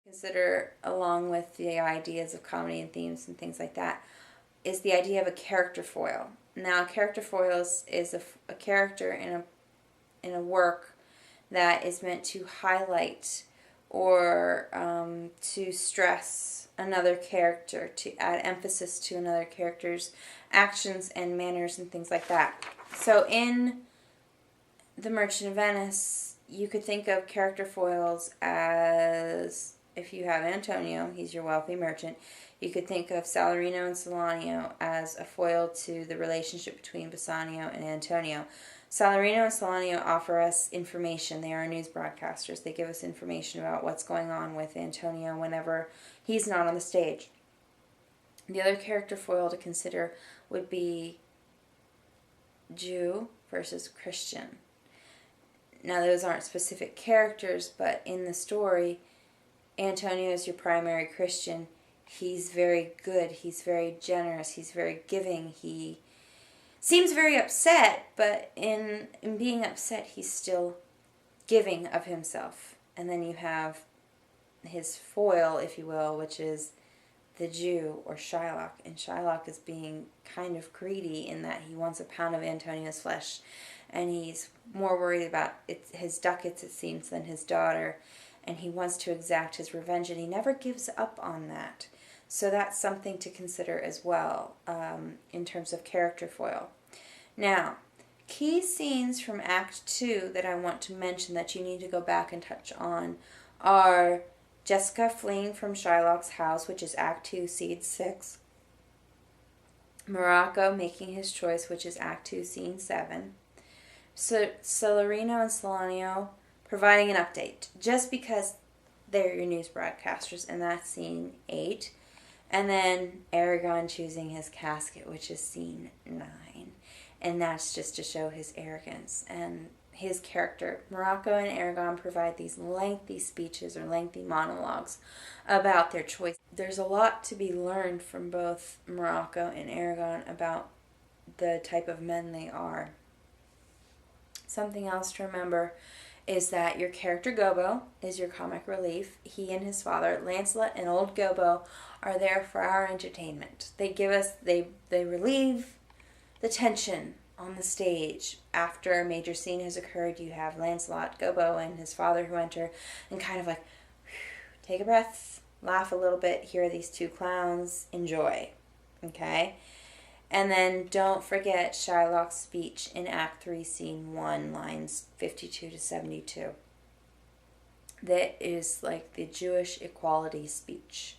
Consider, along with the ideas of comedy and themes and things like that, is the idea of a character foil. Now, character foils is a character in a work that is meant to highlight or to stress another character, to add emphasis to another character's actions and manners and things like that. So in The Merchant of Venice, you could think of character foils as, if you have Antonio, he's your wealthy merchant, you could think of Salarino and Salanio as a foil to the relationship between Bassanio and Antonio. Salarino and Salanio offer us information. They are news broadcasters. They give us information about what's going on with Antonio whenever he's not on the stage. The other character foil to consider would be Jew versus Christian. Now, those aren't specific characters, but in the story, Antonio is your primary Christian. He's very good. He's very generous. He's very giving. He seems very upset, but in being upset, he's still giving of himself. And then you have his foil, if you will, which is the Jew, or Shylock. And Shylock is being kind of greedy in that he wants a pound of Antonio's flesh. And he's more worried about his ducats, it seems, than his daughter. And he wants to exact his revenge, and he never gives up on that. So that's something to consider as well in terms of character foil. Now, key scenes from Act 2 that I want to mention that you need to go back and touch on are Jessica fleeing from Shylock's house, which is Act 2, Scene 6. Morocco making his choice, which is Act 2, Scene 7. So Salarino and Salanio providing an update, just because they're your news broadcasters, and that's Scene 8. And then Aragon choosing his casket, which is Scene 9. And that's just to show his arrogance and his character. Morocco and Aragon provide these lengthy speeches or lengthy monologues about their choice. There's a lot to be learned from both Morocco and Aragon about the type of men they are. Something else to remember is that your character Gobbo is your comic relief. He and his father, Lancelot and old Gobbo, are there for our entertainment. They relieve the tension on the stage. After a major scene has occurred, you have Lancelot, Gobbo, and his father who enter and kind of like, take a breath, laugh a little bit, here are these two clowns, enjoy. Okay? And then don't forget Shylock's speech in Act 3, Scene 1, lines 52 to 72. That is like the Jewish equality speech.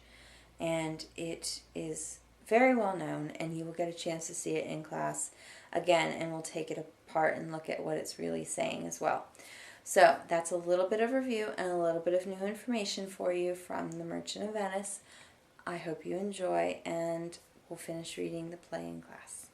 And it is very well known, and you will get a chance to see it in class again, and we'll take it apart and look at what it's really saying as well. So that's a little bit of review and a little bit of new information for you from The Merchant of Venice. I hope you enjoy, and we'll finish reading the play in class.